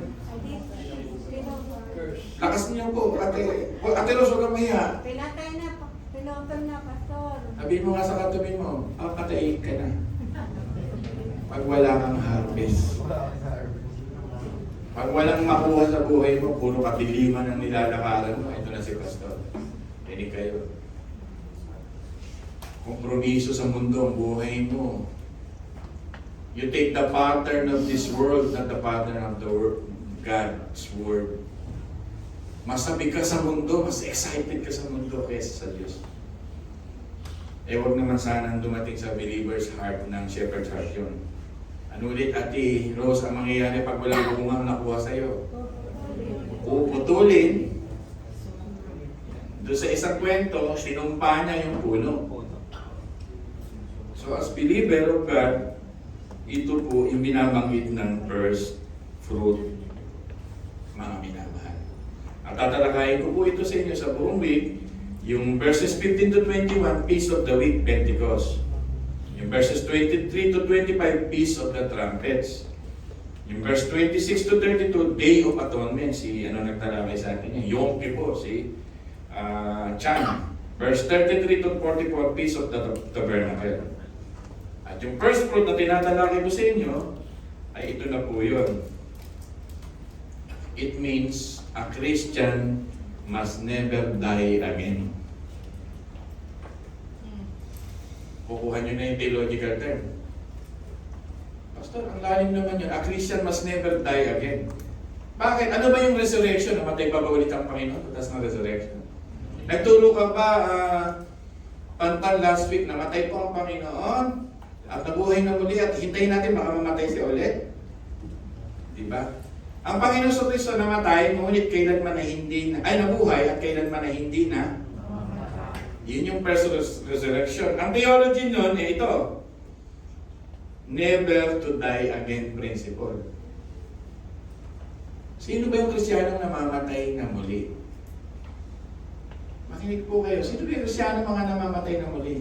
Lakas niyo po, Ate. Ate Rose, huwag kang mahiya. Pinatay na, pinutol na, Pastor. Sabihin mo nga sa katabi mo, papatayin ka na. Pag wala kang harvest. Pag walang makuha sa buhay mo, puro kadiliman ang nilalakaran mo. Ito na si Pastor. Hindi kayo. Kompromiso sa mundo ang buhay mo. You take the pattern of this world, not the pattern of the world, God's word. Masabi ka sa mundo, mas excited ka sa mundo kaysa sa Diyos. Eh, wag naman sana dumating sa believer's heart ng shepherd's heart yun. Ano ulit, Ate Rose, ang mangyayari pag walang bungang nakuha sa'yo? Puputulin. Doon sa isang kwento, sinumpa niya yung puno. So as believer of God, ito po yung binabanggit ng first fruit, mga minamahal. At tatalakayin ko po ito sa inyo sa buong week, yung verses 15 to 21, Feast of the Week, Pentecost. Yung verses 23 to 25, Feast of the Trumpets. Yung verse 26 to 32, Day of Atonement. Si nagtalakay sa atin yan? Yom Kippur, si Chan. Verse 33 to 44, Feast of the Tabernacle. At yung first fruit na tinatalakay ko sa inyo, ay ito na po yun. It means a Christian must never die again. Kukuha nyo na yung theological term. Pastor, ang lalim naman yun. A Christian must never die again. Bakit? Ano ba yung resurrection? Namatay pa ba ulit ang Panginoon? Tapos ng resurrection. Nagturo ka ba, pantal last week, namatay po ang Panginoon at nabuhay na muli at hintayin natin baka mamatay siya ulit? Diba? Ang Panginoon sa Kristo namatay, ngunit kailanman na hindi na, ay nabuhay at kailanman na hindi na. Yun yung first resurrection. Ang theology nun, ito. Never to die again principle. Sino ba yung Kristiyanong namamatay na muli? Makinig po kayo. Sino ba yung Kristiyanong mga namamatay na muli?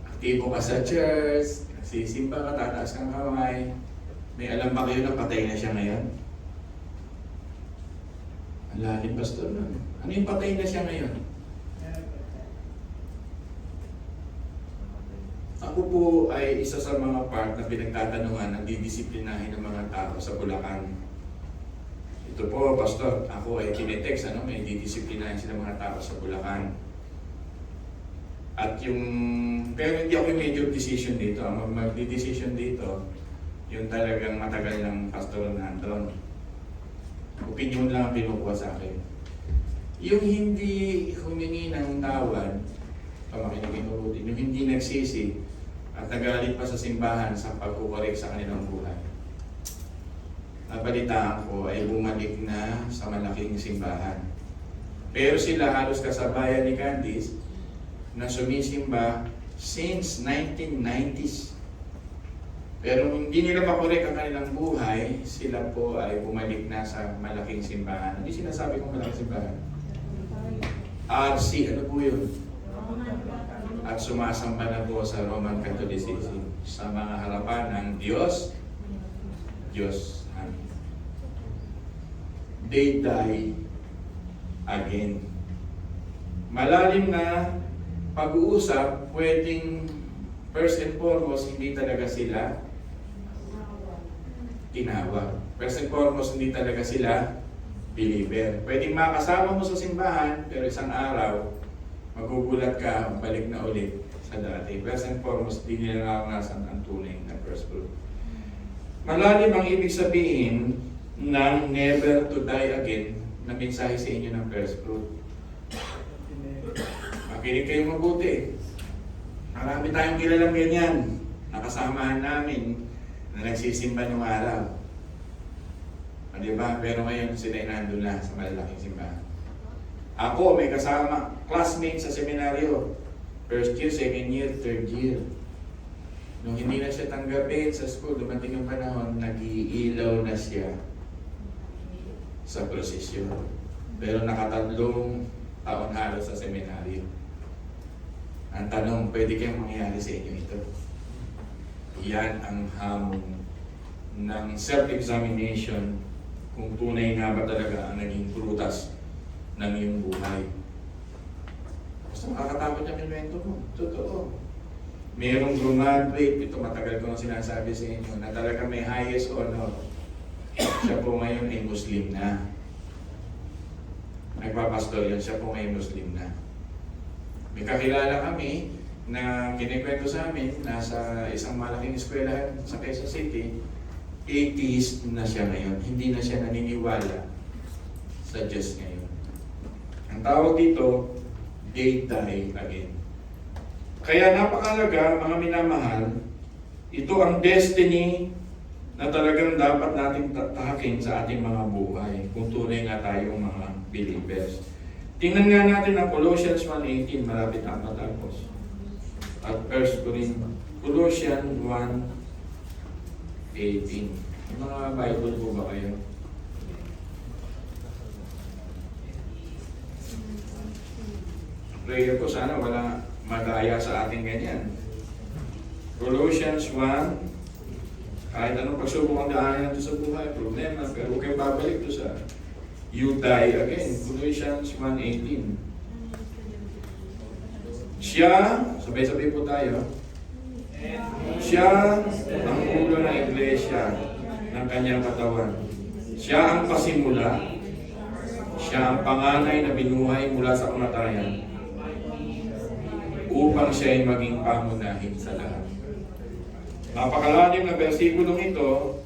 Aktibo ka sa church, nagsisimba ka, tataas kang kamay. May alam ba kayo na patay na siya ngayon? Ang Lalim, pastor. Ano yung patay na siya ngayon? Ako po ay isa sa mga part na pinagtatanungan ng didisiplinahin ng mga tao sa Bulacan. Ito po, pastor, ako ay kinetext, may didisiplinahin sila mga tao sa Bulacan. At pero hindi ako yung major decision dito. Ang mag-decision dito, yung talagang matagal ng pastor nandun. Opinion lang ang pinukuha sa akin. Yung hindi humingi ng tawad, pamakinig inurutin, yung hindi nagsisi at nagalit pa sa simbahan sa pagkukorek sa kanilang buhay. Nabalitaan ko ay bumalik na sa malaking simbahan. Pero sila halos kasabayan ni Candice na sumisimba since 1990s. Pero hindi nila makorek ang kanilang buhay, sila po ay bumalik na sa malaking simbahan. Hindi sinasabi kong malaking simbahan. RC, ano po yun? At sumasamba na po sa Roman Catholicism sa mga harapan ng Diyos. Amen. They die again. Malalim na pag-uusap, pwedeng first and foremost, hindi talaga sila tinawag. First and foremost, hindi talaga sila believer. Pwedeng makasama mo sa simbahan, pero isang araw, magugulat ka, balik na ulit sa dati. First and foremost, hindi nila naranasan ang tunay na first fruit. Malalim ang ibig sabihin ng never to die again na mensahe sa inyo ng first fruit. Makinig kayo mabuti. Marami tayong kilalang ganyan. Nakasamahan namin na nagsisimba ng araw. Diba? Pero ngayon sila nandun na sa malalaking simbahan. Ako, may kasama, classmate sa seminaryo. First year, second year, third year. Nung hindi na siya tanggapin sa school, dumating yung panahon, nag-iilaw na siya sa prosesyon. Pero nakatatlong taon halos sa seminaryo. Ang tanong, pwede kayong mangyari sa inyo ito? Yan ang hamon ng self-examination kung tunay nga ba talaga ang naging prutas ng iyong buhay. Basta makakatakot yung invento mo. Totoo. Merong graduate, ito matagal ko nang sinasabi sa inyo, na talaga may highest honor. Siya po ngayon ay Muslim na. Nagpapastor yan, siya po ngayon Muslim na. May kakilala kami na kinikwento sa amin, nasa isang malaking eskwelahan sa Quezon City, atheist na siya ngayon. Hindi na siya naniniwala sa Diyos ngayon. Ang tawag dito, they die again. Kaya napakalaga, mga minamahal, ito ang destiny na talagang dapat nating tahakin sa ating mga buhay kung tunay nga tayong mga believers. Tingnan nga natin ang Colossians 1:18, malapit na matapos. At Colossians 1:18. Mga Bible po ba kayo? Prayer ko sana wala madaya sa ating ganyan. Colossians 1, kahit anong pagsubok ang daanan natin sa buhay, problema, pero huwag kayong babalik to sa you die again. Colossians 1:18. Siya, sabay-sabay po tayo, siya ang ulo ng iglesia ng kanyang katawan. Siya ang pasimula. Siya ang panganay na binuhay mula sa kamatayan upang siya ay maging pangunahin sa lahat. Napakalalim na versikulong ito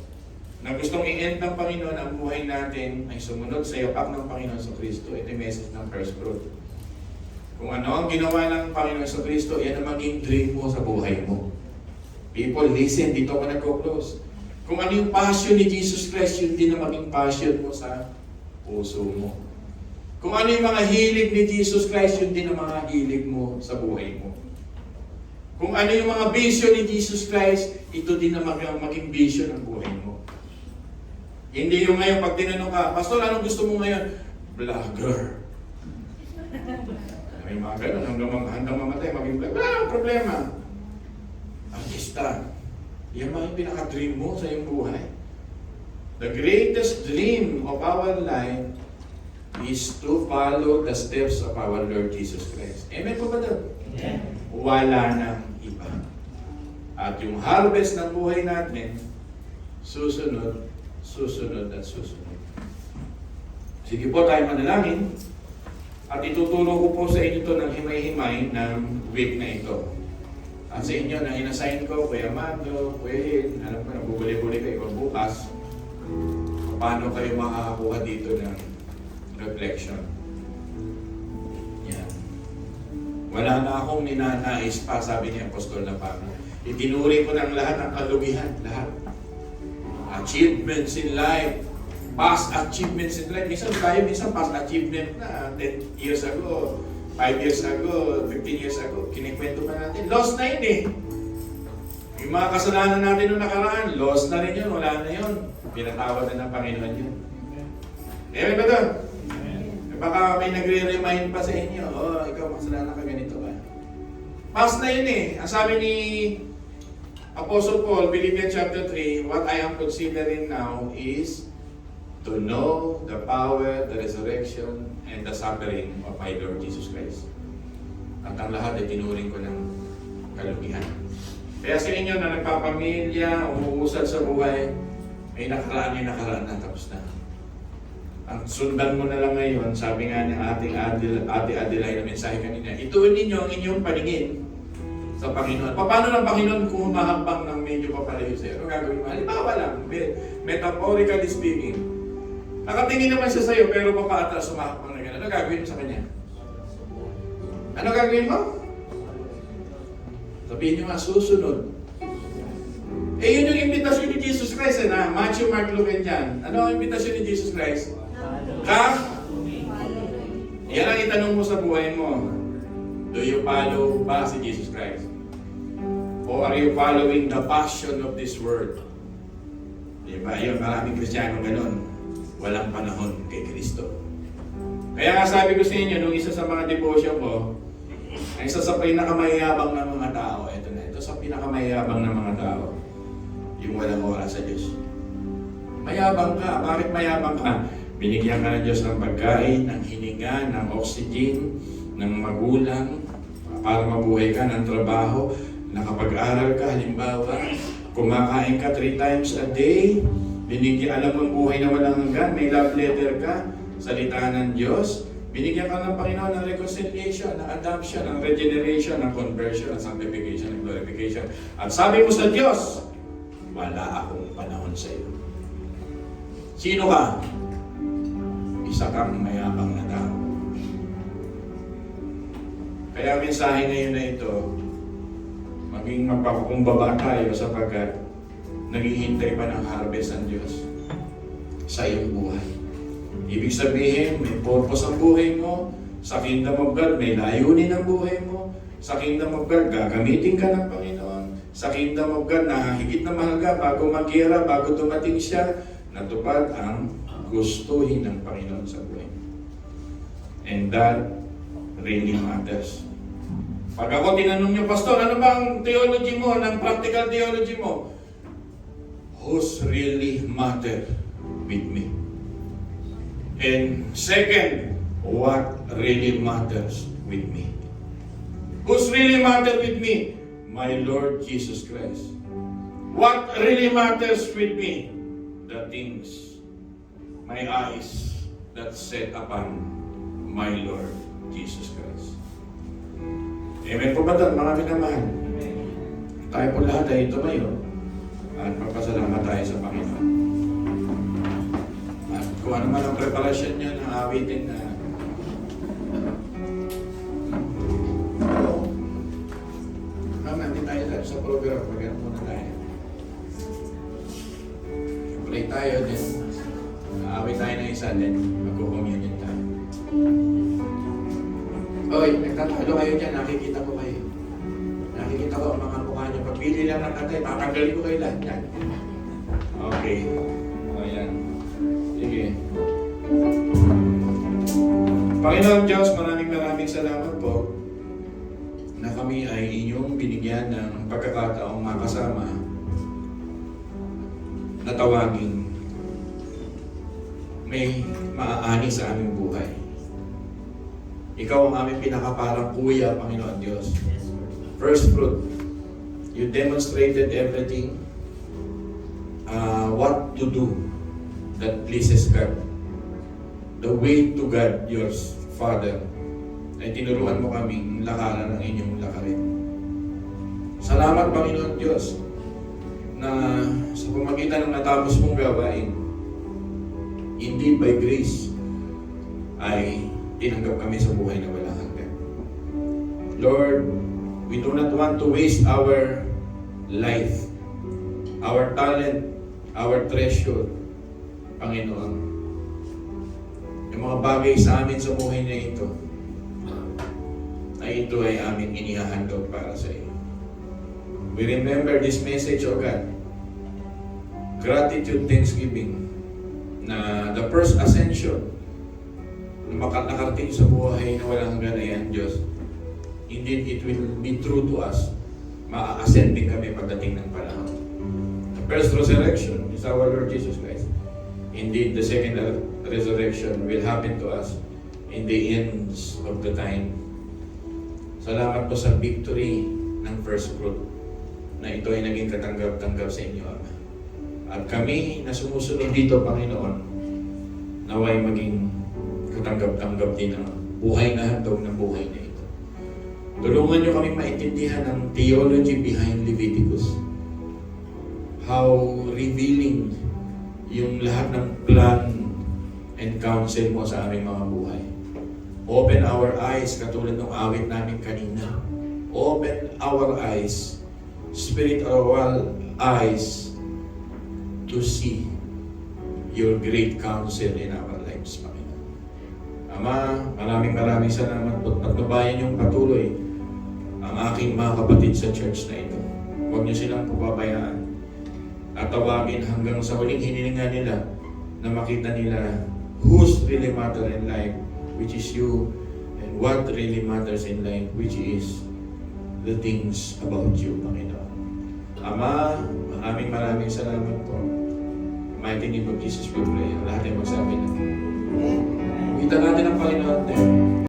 na gustong i-end ng Panginoon ang buhay natin ay sumunod sa yapak ng Panginoon sa Kristo. Ito yung message ng first fruit. Kung ano ang ginawa ng Panginoon sa Kristo, yan ang maging dream mo sa buhay mo. People, listen, dito ako nagko-close. Kung ano yung passion ni Jesus Christ, yun din ang maging passion mo sa puso mo. Kung ano yung mga hilig ni Jesus Christ, yun din ang mga hilig mo sa buhay mo. Kung ano yung mga vision ni Jesus Christ, ito din ang maging vision ng buhay mo. Hindi yung ngayon, pag tinanong ka, Pastor, anong gusto mo ngayon? Vlogger. May mga ganun, hanggang mamatay, maging vlogger. Wala problema. Artista. Yan mga yung pinaka-dream mo sa iyong buhay. The greatest dream of our life is to follow the steps of our Lord Jesus Christ. Amen po ba doon? Wala nang iba. At yung harvest ng buhay natin, susunod, susunod at susunod. Sige po tayo manalangin. At ituturo ko po sa inyo ito ng himay-himay ng week na ito. At sa inyo na inassign ko, Kuya Mando, Kuya Hin, alam ko, nabubuli-buli kayo bukas. Paano kayo makakakuha dito ng reflection? Yan. Wala na akong ninanais pa, sabi ni Apostol na Pablo. Itinuri ko ng lahat ng kalugihan, lahat. Achievements in life, past achievements in life. Minsan past achievement na 10 years ago, 5 years ago, 15 years ago, kinikwento pa natin. Lost na yun eh. Yung mga kasalanan natin noong nakaraan, lost na rin yun, wala na yun. Pinatawad na ng Panginoon yun. Amen ba doon? Baka may nagre-remind pa sa inyo, oh, ikaw makasalanan ka ganito ba? Past na yun eh. Ang sabi ni Apostle Paul, Philippians chapter 3, what I am considering now is to know the power, the resurrection, and the suffering of my Lord Jesus Christ. At ang lahat ay tinuring ko ng kalugihan. Kaya sa inyo na nagpapamilya, umuusad sa buhay, may nakaraan na, tapos na. Ang sundan mo na lang ngayon, sabi nga ng ating Ate Adelaide na mensahe kanina, ituon ninyo ang inyong paningin sa Panginoon. Paano ng Panginoon kung humahambang ng medyo papalayo sa'yo? Ano gagawin mo? Halimbawa lang, metaphorically speaking, nakatingin naman siya sa'yo, pero papaatras, sumahapang na gano'n. Ano gagawin mo sa kanya? Ano gagawin mo? Sabihin nyo nga, susunod. Eh, yun yung imbitasyon ni Jesus Christ, eh, na Matthew, Mark, Luke, and John. Ano ang imbitasyon ni Jesus Christ? Come. Yan ang itanong mo sa buhay mo. Do you follow ba si Jesus Christ? Or are you following the passion of this world? Diba? Yung maraming Kristiyano ganun. Walang panahon kay Kristo. Kaya nga sabi ko sa inyo, nung isa sa mga devotion ko, ang isa sa pinakamayabang ng mga tao, ito sa pinakamayabang ng mga tao, yung walang oras sa Diyos. Mayabang ka. Bakit mayabang ka? Binigyan ka ng Diyos ng pagkain, ng hininga, ng oxygen, ng magulang, para mabuhay ka ng trabaho, nakapag-aral ka, halimbawa, kumakain ka 3 times a day, binigyan, alam mo ang buhay na walang hanggan, may love letter ka, salita ng Diyos, binigyan ka ng Panginoon ng reconciliation, ng adoption, ng regeneration, ng conversion, ng sanctification, ng glorification. At sabi mo sa Diyos, wala akong panahon sa iyo. Sino ka? Isa kang mayabang na tao. Kaya mensahe ngayon na ito, maging magpapakumbaba tayo sapagkat naghihintay pa ng harvest ng Diyos sa iyong buhay. Ibig sabihin, may purpose ang buhay mo. Sa Kingdom of God, may layunin ang buhay mo. Sa Kingdom of God, gagamitin ka ng Panginoon. Sa Kingdom of God, na higit na mahalaga, bago maghira, bago dumating siya, natupad ang gustuhin ng Panginoon sa buhay. And that really matters. Pag ako tinanong niyo, Pastor, ano bang theology mo, ng practical theology mo? Who's really matter with me? And second, what really matters with me? Who's really matter with me? My Lord Jesus Christ. What really matters with me? The things, my eyes that set upon my Lord Jesus Christ. Amen po ba ito, mga minamahal? Tayo po lahat ay tumayo at magpasalamat tayo sa Panginoon. At kung ano man ang preparasyon niya ng awitin na hindi tayo sa program, maganda muna tayo. Pray tayo din. Aawit tayo ng isa din. Magkukommunion tayo. Oy, nagtatalo kayo dyan, nakikita ko kayo. Nakikita ko ang mga mukha niyo. Pagpili lang ng katay, tatanggalin ko kayo lahat yan. Okay. O yan. Sige. Panginoon Diyos, maraming salamat po na kami ay inyong binigyan ng pagkakataong makasama na tawagin may maaani sa aming buhay. Ikaw ang aming pinakaparang kuya, Panginoon Diyos. First fruit, you demonstrated everything, what to do that pleases God. The way to God, your Father, ay tinuruan mo kaming lakaran ng inyong lakarin. Salamat, Panginoon Diyos, na sa pamagitan ng natapos mong gawain, indeed by grace, ay tinanggap kami sa buhay na walang hanggan. Lord, we do not want to waste our life, our talent, our treasure, Panginoon. Yung mga bagay sa amin sa buhay na ito, ay ito ay aming inihahandog para sa iyo. We remember this message, O God. Gratitude, thanksgiving, na the first ascension na nakarating sa buhay na walang hanggan ay ang Diyos. Indeed, it will be true to us. Ma-ascend din kami pagdating ng panahon. The first resurrection is our Lord Jesus Christ. Indeed, the second resurrection will happen to us in the ends of the time. Salamat po sa victory ng first fruit na ito ay naging katanggap-tanggap sa inyo, Ama. At kami na sumusunod dito, Panginoon, naway maging katanggap-tanggap din ang buhay na handog ng buhay na ito. Tulungan niyo kami maintindihan ang theology behind Leviticus. How revealing yung lahat ng plan and counsel mo sa aming mga buhay. Open our eyes, katulad ng awit namin kanina. Open our eyes, spiritual eyes, to see your great counsel in our lives, Panginoon. Ama, maraming salamat po. Pagbabayan yung patuloy ang aking mga kapatid sa church na ito. Huwag niyo silang pababayaan. At tawagin hanggang sa huling hinilingan nila na makita nila who's really matter in life, which is you, and what really matters in life, which is the things about you, Panginoon. Ama, maraming salamat po. Mighty name of Jesus we pray. Lahat ay magsabi na. Kita natin ang Panginoon.